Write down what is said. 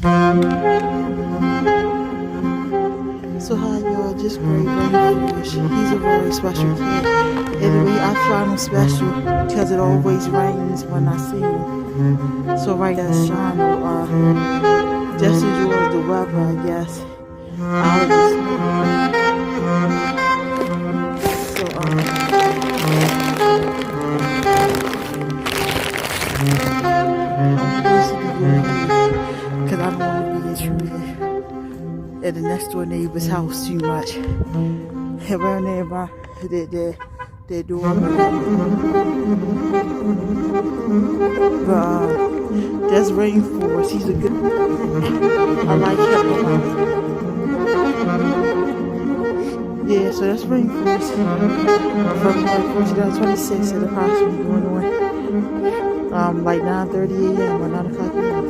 So hi y'all, just great Rainforest. He's a very special kid. Anyway, I find him special because it always rains when I see him. So right as Sean just enjoys the weather, I guess. Out of the snow. So because I don't want to be intruded at the next door neighbor's house too much. Around there by their door. But that's Rainforest. He's a good. I like him a lot. Yeah, so that's Rainforest. February 2026 at approximately going on like 9:30 a.m. or 9 o'clock a.m.